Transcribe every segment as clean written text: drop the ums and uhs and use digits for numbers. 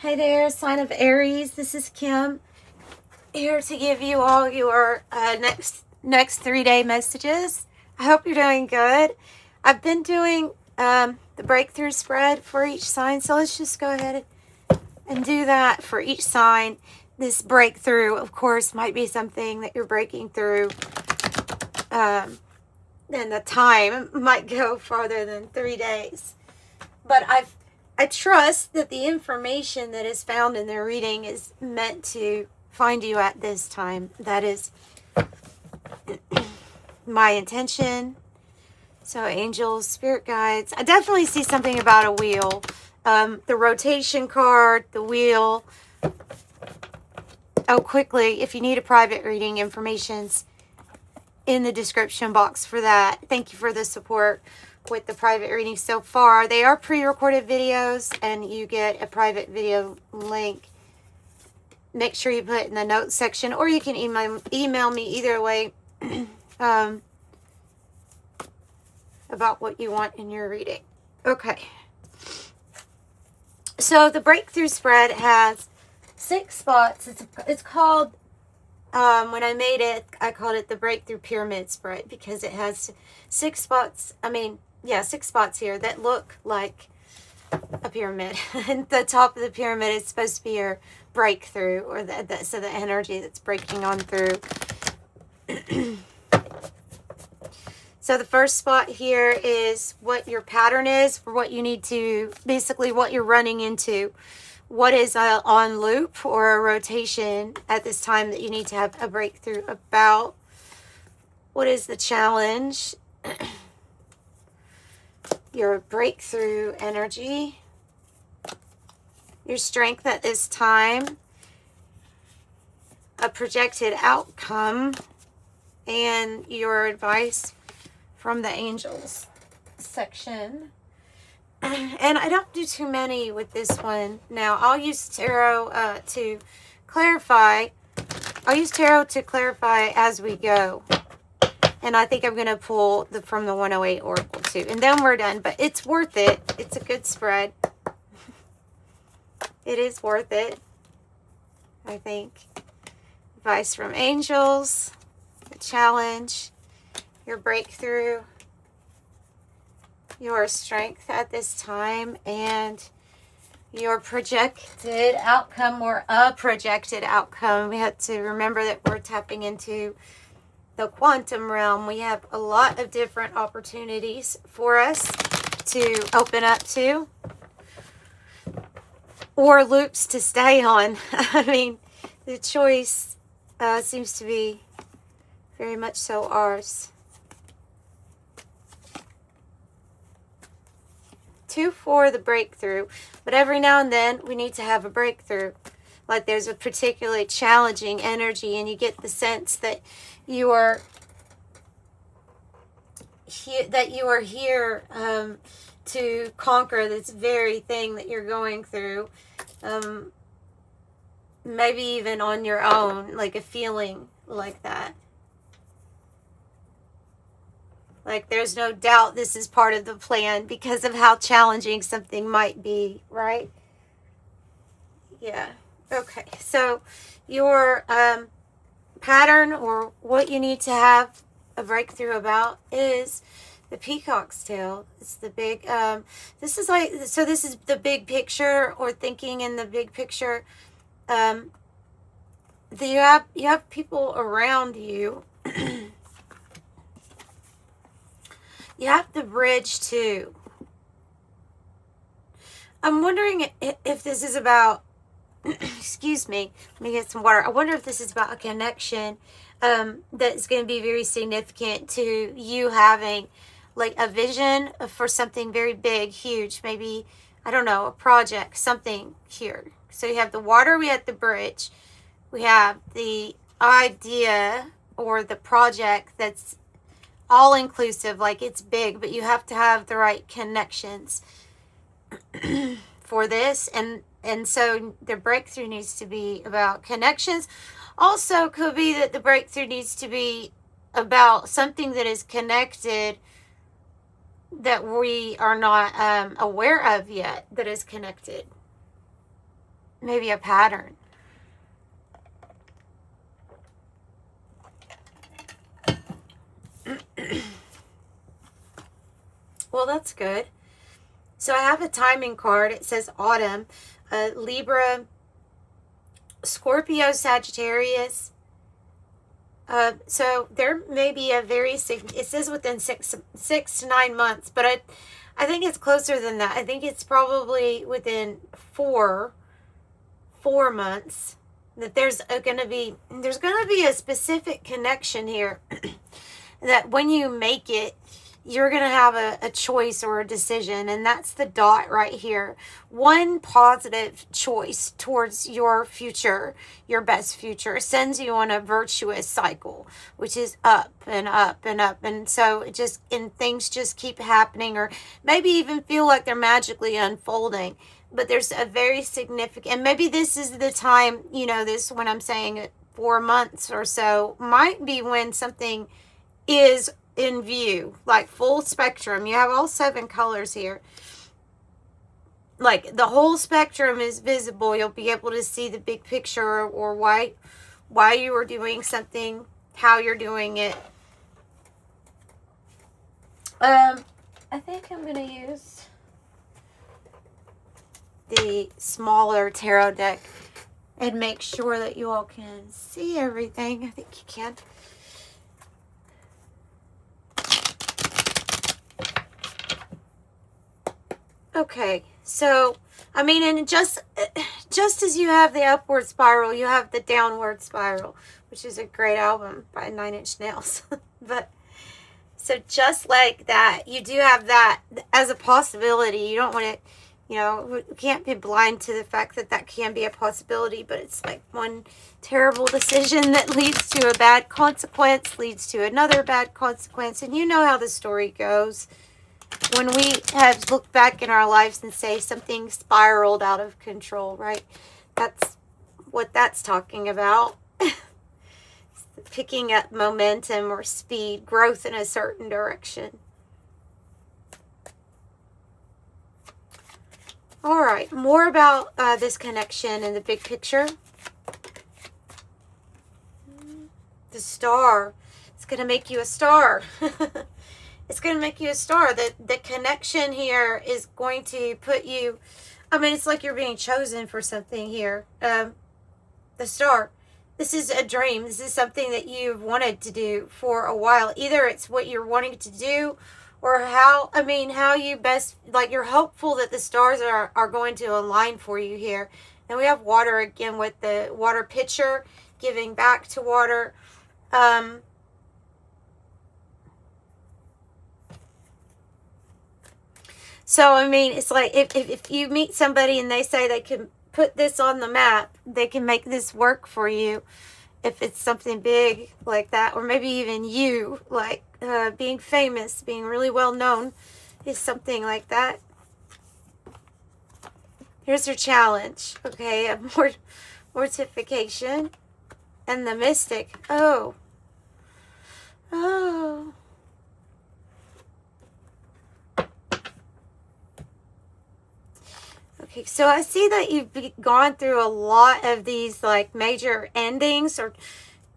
Hey there, sign of Aries. This is Kim here to give you all your next 3-day messages. I hope you're doing good. I've been doing the breakthrough spread for each sign, so let's just go ahead and do that for each sign. This breakthrough, of course, might be something that you're breaking through, and the time might go farther than 3 days. But I trust that the information that is found in the reading is meant to find you at this time. That is my intention. So angels, spirit guides. I definitely see something about a wheel. The rotation card, the wheel. Oh, quickly, if you need a private reading, information's in the description box for that. Thank you for the support with the private readings so far. They are pre-recorded videos and you get a private video link. Make sure you put it in the notes section, or you can email me either way about what you want in your reading. Okay. So the breakthrough spread has 6 spots. It's called, when I made it, I called it the breakthrough pyramid spread because it has 6 spots. 6 spots here that look like a pyramid. And the top of the pyramid is supposed to be your breakthrough, or the energy that's breaking on through. So the first spot here is what your pattern is, for what you need to, basically what you're running into. What is on loop or a rotation at this time that you need to have a breakthrough about? What is the challenge? Your breakthrough energy. Your strength at this time. A projected outcome. And your advice from the angels section. And I don't do too many with this one. Now, I'll use tarot to clarify. I'll use tarot to clarify as we go. And I think I'm going to pull from the 108 Oracle too. And then we're done. But it's worth it. It's a good spread. It is worth it, I think. Advice from angels. The challenge. Your breakthrough. Your strength at this time, and your projected outcome, or a projected outcome. We have to remember that we're tapping into the quantum realm. We have a lot of different opportunities for us to open up to, or loops to stay on. I mean, the choice seems to be very much so ours. 2 for the breakthrough, but every now and then we need to have a breakthrough. Like there's a particularly challenging energy, and you get the sense that you are here to conquer this very thing that you're going through. Maybe even on your own, like a feeling like that. Like there's no doubt this is part of the plan because of how challenging something might be, right? Yeah. Okay. So your pattern, or what you need to have a breakthrough about, is the peacock's tail. It's the big, this is the big picture, or thinking in the big picture. You have people around you. You have the bridge too. I'm wondering if this is about, excuse me, let me get some water. I wonder if this is about a connection that's going to be very significant to you having like a vision for something very big, huge, maybe, I don't know, a project, something here. So you have the water, we have the bridge, we have the idea or the project that's all-inclusive, like it's big, but you have to have the right connections for this, and so the breakthrough needs to be about connections. Also could be that the breakthrough needs to be about something that is connected that we are not aware of yet, that is connected. maybe a pattern. Well, that's good. So I have a timing card. It says autumn, Libra, Scorpio, Sagittarius. So there may be a very, it says within 6 to 9 months, but I think it's closer than that. I think it's probably within 4 months that there's going to be a specific connection here that when you make it, you're going to have a choice or a decision, and that's the dot right here. One positive choice towards your future, your best future, sends you on a virtuous cycle, which is up and up and up. And so things just keep happening, or maybe even feel like they're magically unfolding. But there's a very significant, and maybe this is the time, when I'm saying 4 months or so, might be when something is in view, like full spectrum. You have all 7 colors here. Like the whole spectrum is visible. You'll be able to see the big picture, or why you are doing something, how you're doing it. I think I'm going to use the smaller tarot deck and make sure that you all can see everything. I think you can. Okay, so, and just as you have the upward spiral, you have the downward spiral, which is a great album by 9 Inch Nails. But, so just like that, you do have that as a possibility. You don't want to, you can't be blind to the fact that can be a possibility, but it's like one terrible decision that leads to a bad consequence, leads to another bad consequence, and you know how the story goes. When we have looked back in our lives and say something spiraled out of control, right? That's what that's talking about. Picking up momentum or speed, growth in a certain direction. All right, more about this connection in the big picture. The star. It's going to make you a star. It's going to make you a star. The connection here is going to put you, it's like you're being chosen for something here. The star. This is a dream. This is something that you've wanted to do for a while. Either it's what you're wanting to do, or how you best, like, you're hopeful that the stars are going to align for you here. And we have water again with the water pitcher, giving back to water. So, it's like if you meet somebody and they say they can put this on the map, they can make this work for you. If it's something big like that, or maybe even you, like being famous, being really well known is something like that. Here's your challenge, okay? A mortification and the mystic. Oh. Okay, so I see that you've gone through a lot of these like major endings or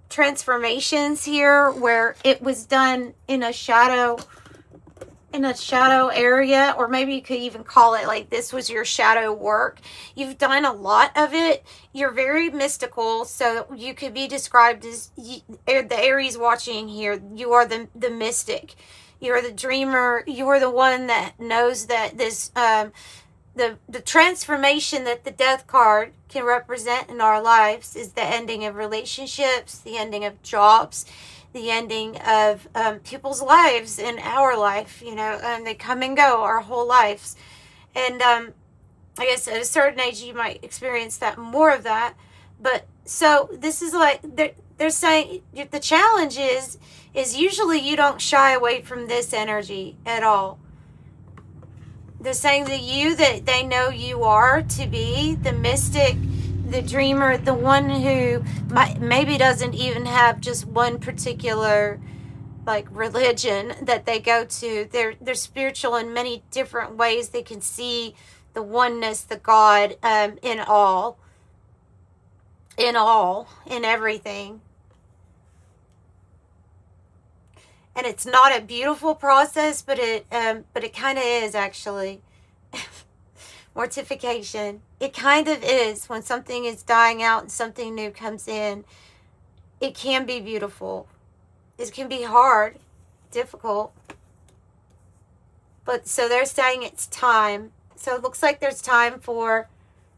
transformations here, where it was done in a shadow area, or maybe you could even call it like this was your shadow work. You've done a lot of it. You're very mystical, so you could be described as the Aries watching here. You are the mystic. You're the dreamer. You are the one that knows that this the transformation that the death card can represent in our lives is the ending of relationships, the ending of jobs, the ending of people's lives in our life, and they come and go our whole lives. And I guess at a certain age you might experience that, more of that. But so this is like they're saying the challenge is usually you don't shy away from this energy at all. They're saying that they know you are to be the mystic, the dreamer, the one who maybe doesn't even have just one particular like religion that they go to. They're spiritual in many different ways. They can see the oneness, the God in all. in all, in everything. And it's not a beautiful process, but it kind of is, actually. Mortification. It kind of is. When something is dying out and something new comes in, it can be beautiful. It can be hard, difficult. But so they're saying it's time. So it looks like there's time for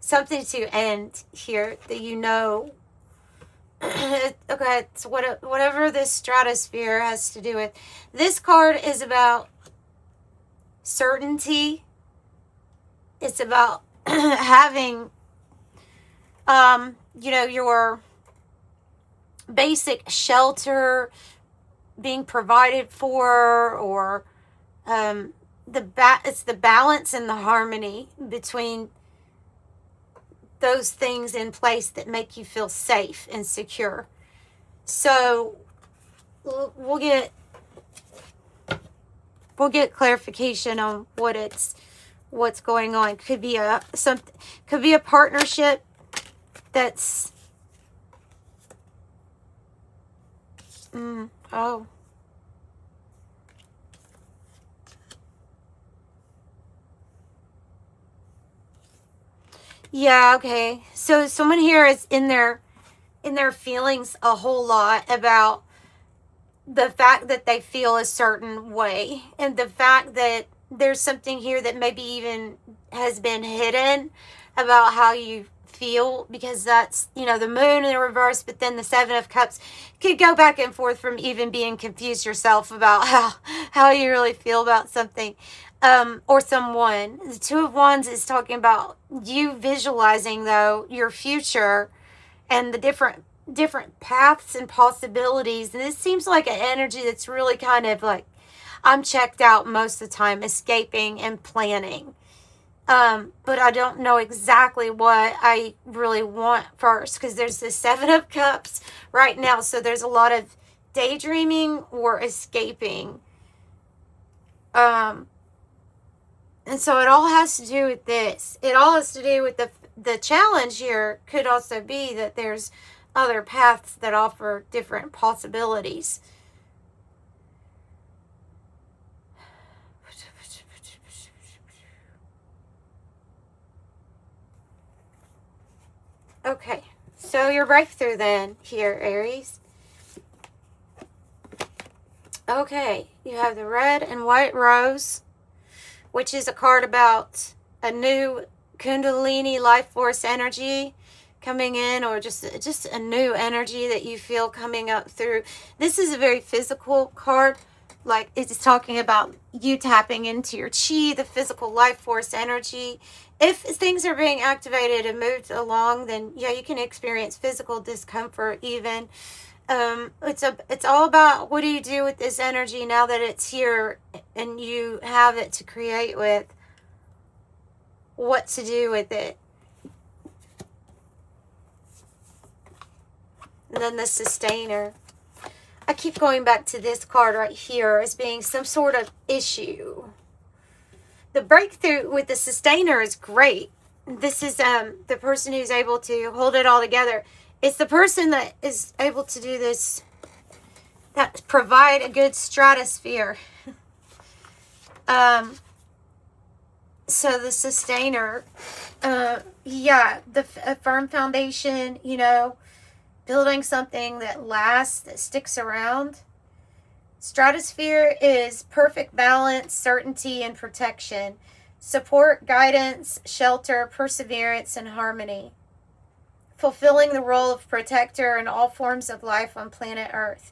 something to end here that you know. Okay, so whatever this stratosphere has to do with. This card is about certainty. It's about having, you know, your basic shelter being provided for, or it's the balance and the harmony between those things in place that make you feel safe and secure. So we'll get clarification on what's going on. Could be a partnership that's oh. Yeah, okay. So someone here is in their feelings a whole lot about the fact that they feel a certain way, and the fact that there's something here that maybe even has been hidden about how you feel, because that's, you know, the moon in the reverse, but then the Seven of Cups could go back and forth from even being confused yourself about how you really feel about something. Or someone. The Two of Wands is talking about you visualizing, though, your future and the different paths and possibilities. And this seems like an energy that's really kind of like, I'm checked out most of the time, escaping and planning. But I don't know exactly what I really want first, because there's the Seven of Cups right now. So there's a lot of daydreaming or escaping. And so it all has to do with this. It all has to do with the challenge here. Could also be that there's other paths that offer different possibilities. Okay, so your breakthrough then here, Aries. Okay, you have the red and white rose, which is a card about a new Kundalini life force energy coming in, or just a new energy that you feel coming up through. This is a very physical card. Like, it's talking about you tapping into your chi, the physical life force energy. If things are being activated and moved along, then yeah, you can experience physical discomfort even. It's all about, what do you do with this energy now that it's here and you have it to create with? What to do with it? And then the Sustainer. I keep going back to this card right here as being some sort of issue. The breakthrough with the Sustainer is great. This is the person who's able to hold it all together. It's the person that is able to do this, that provide a good stratosphere. So the Sustainer, yeah, a firm foundation, you know, building something that lasts, that sticks around. Stratosphere is perfect balance, certainty, and protection. Support, guidance, shelter, perseverance, and harmony. Fulfilling the role of protector in all forms of life on planet Earth.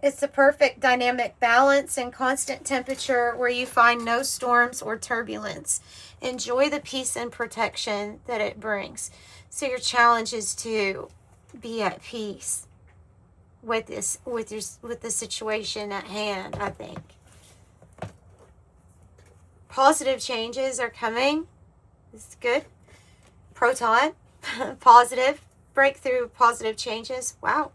It's the perfect dynamic balance and constant temperature where you find no storms or turbulence. Enjoy the peace and protection that it brings. So your challenge is to be at peace with this, with the situation at hand, I think. Positive changes are coming. This is good. Proton, positive, breakthrough, positive changes. Wow.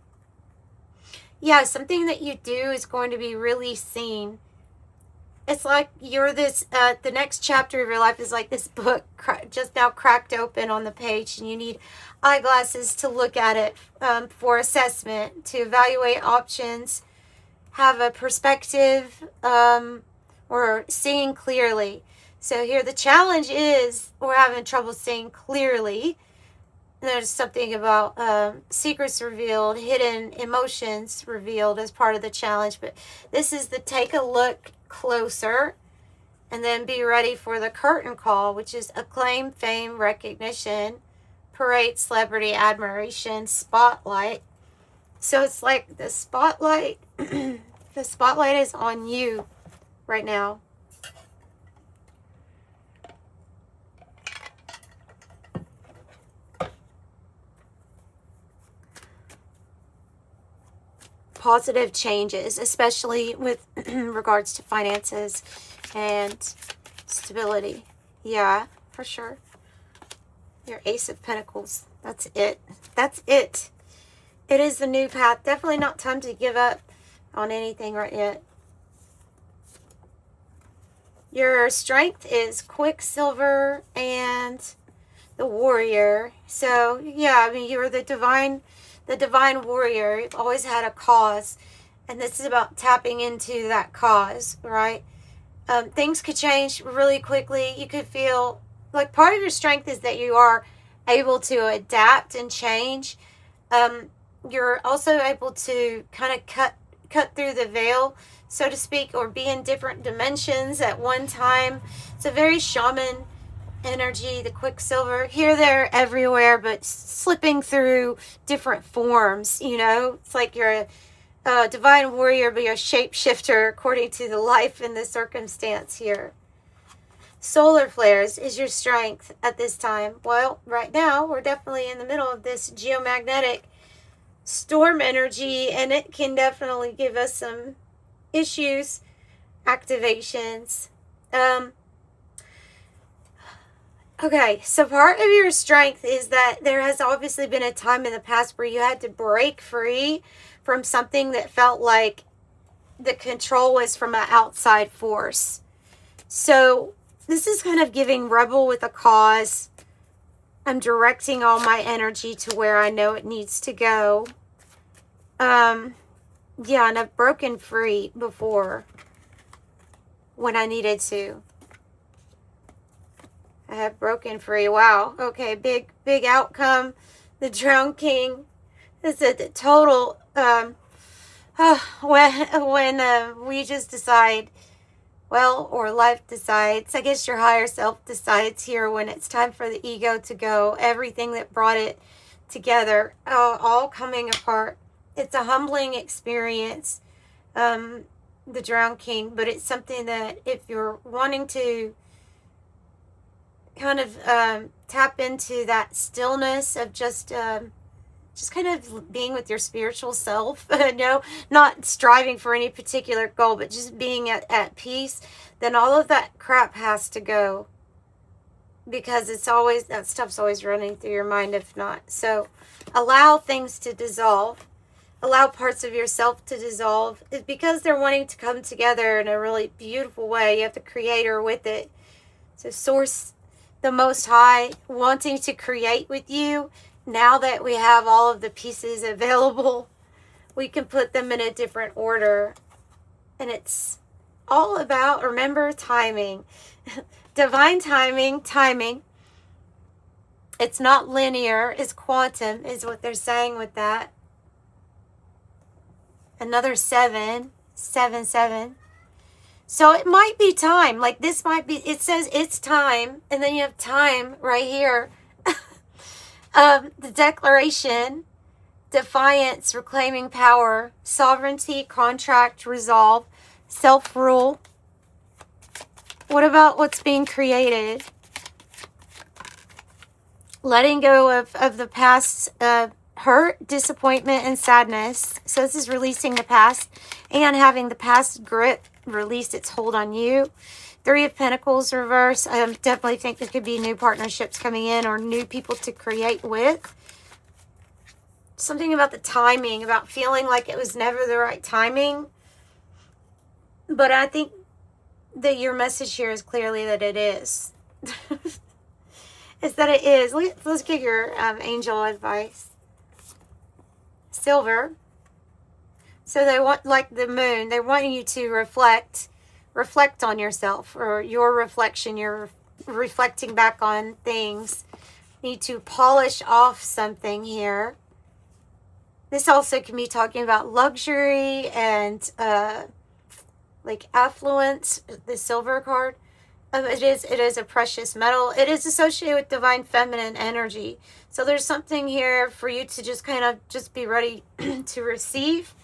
Yeah, something that you do is going to be really seen it's like you're this, the next chapter of your life is like this book just now cracked open on the page, and you need eyeglasses to look at it for assessment, to evaluate options, have a perspective, or seeing clearly. So here the challenge is we're having trouble seeing clearly. There's something about secrets revealed, hidden emotions revealed as part of the challenge. But this is the take a look closer and then be ready for the curtain call, which is acclaim, fame, recognition, parade, celebrity, admiration, spotlight. So it's like the spotlight, the spotlight is on you right now. Positive changes, especially with regards to finances and stability. Yeah, for sure. Your Ace of Pentacles. That's it. That's it. It is the new path. Definitely not time to give up on anything right yet. Your strength is Quicksilver and the Warrior. So, yeah, I mean, you're the divine warrior. You've always had a cause, and this is about tapping into that cause, right? Things could change really quickly. You could feel like part of your strength is that you are able to adapt and change. You're also able to kind of cut through the veil, so to speak, or be in different dimensions at one time. It's a very shaman energy, the Quicksilver, here, there, everywhere, but slipping through different forms. You know, it's like you're a divine warrior, but you're a shapeshifter according to the life and the circumstance here. Solar flares is your strength at this time. Well, right now we're definitely in the middle of this geomagnetic storm energy, and it can definitely give us some issues, activations. Okay, so part of your strength is that there has obviously been a time in the past where you had to break free from something that felt like the control was from an outside force. So this is kind of giving rebel with a cause. I'm directing all my energy to where I know it needs to go. Yeah, and I've broken free before when I needed to. I have broken free. Wow. Okay, big outcome. The Drowned King. It's a total, when we just decide, well, or life decides, I guess your higher self decides here when it's time for the ego to go, everything that brought it together, all coming apart. It's a humbling experience, the Drowned King, but it's something that if you're wanting to kind of tap into that stillness of just kind of being with your spiritual self, no, not striving for any particular goal, but just being at peace, then all of that crap has to go, because it's always, that stuff's always running through your mind if not. So allow things to dissolve, allow parts of yourself to dissolve. It's because they're wanting to come together in a really beautiful way. You have the Creator with it. So Source, the Most High, wanting to create with you. Now that we have all of the pieces available, we can put them in a different order. And it's all about, remember, timing. Divine timing. It's not linear, it's quantum, is what they're saying with that. Another 7. So it might be time. Like this might be, it says it's time. And then you have time right here. The declaration, defiance, reclaiming power, sovereignty, contract, resolve, self-rule. What about what's being created? Letting go of the past hurt, disappointment, and sadness. So this is releasing the past and having the past grip release its hold on you. 3 of Pentacles reverse. I definitely think there could be new partnerships coming in or new people to create with. Something about the timing, about feeling like it was never the right timing. But I think that your message here is clearly that it is. Is that it is. Let's get your angel advice. Silver. So they want, like the moon, they want you to reflect on yourself, or your reflection. You're reflecting back on things. Need to polish off something here. This also can be talking about luxury and like affluence. The silver card. It is a precious metal. It is associated with divine feminine energy. So there's something here for you to just kind of just be ready to receive.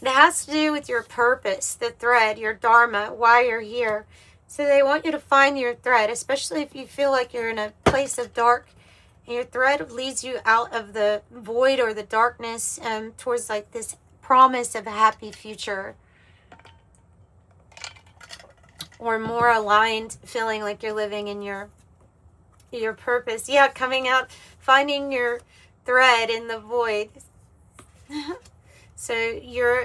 It has to do with your purpose, the thread, your dharma, why you're here. So they want you to find your thread, especially if you feel like you're in a place of dark and your thread leads you out of the void or the darkness towards like this promise of a happy future. Or more aligned, feeling like you're living in your purpose. Yeah, coming out, finding your thread in the void. So you're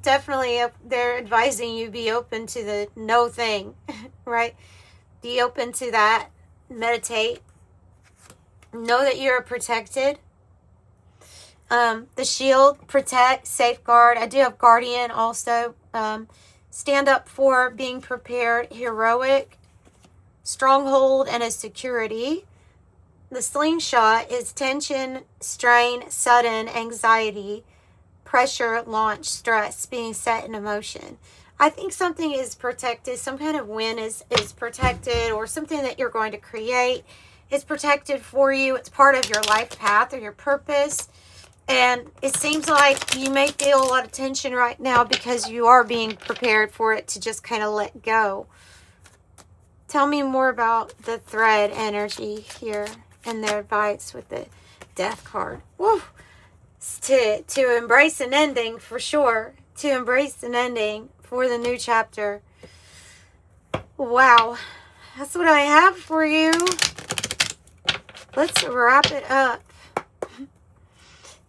definitely, they're advising you be open to the no thing, right? Be open to that. Meditate. Know that you're protected. The shield, protect, safeguard. I do have guardian also. Stand up for, being prepared, heroic, stronghold, and a security. The slingshot is tension, strain, sudden, anxiety, pressure, launch, stress, being set in motion. I think something is protected. Some kind of win is protected, or something that you're going to create is protected for you. It's part of your life path or your purpose. And it seems like you may feel a lot of tension right now because you are being prepared for it to just kind of let go. Tell me more about the thread energy here and their advice with the death card. Woo! To embrace an ending for sure. To embrace an ending for the new chapter. Wow. That's what I have for you. Let's wrap it up.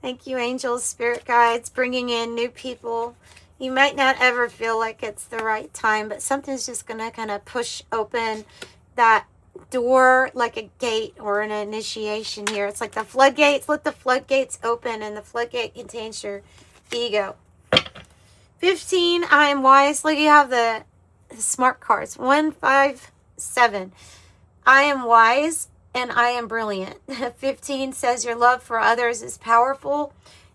Thank you, angels, spirit guides, bringing in new people. You might not ever feel like it's the right time, but something's just going to kind of push open that door like a gate or an initiation here. It's like the floodgates. Let the floodgates open, and the floodgate contains your ego. 15, I am wise. Look, you have the smart cards. 1, 5, 7. I am wise. And I am brilliant. 15 says your love for others is powerful.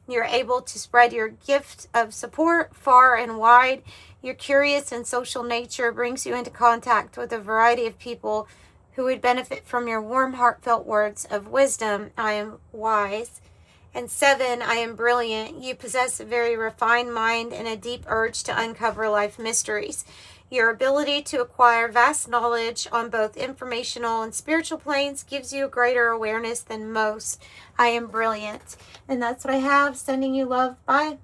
You're able to spread your gift of support far and wide. Your curious and social nature brings you into contact with a variety of people who would benefit from your warm, heartfelt words of wisdom. I am wise. And 7, I am brilliant. You possess a very refined mind and a deep urge to uncover life mysteries. Your ability to acquire vast knowledge on both informational and spiritual planes gives you a greater awareness than most. I am brilliant. And that's what I have. Sending you love. Bye.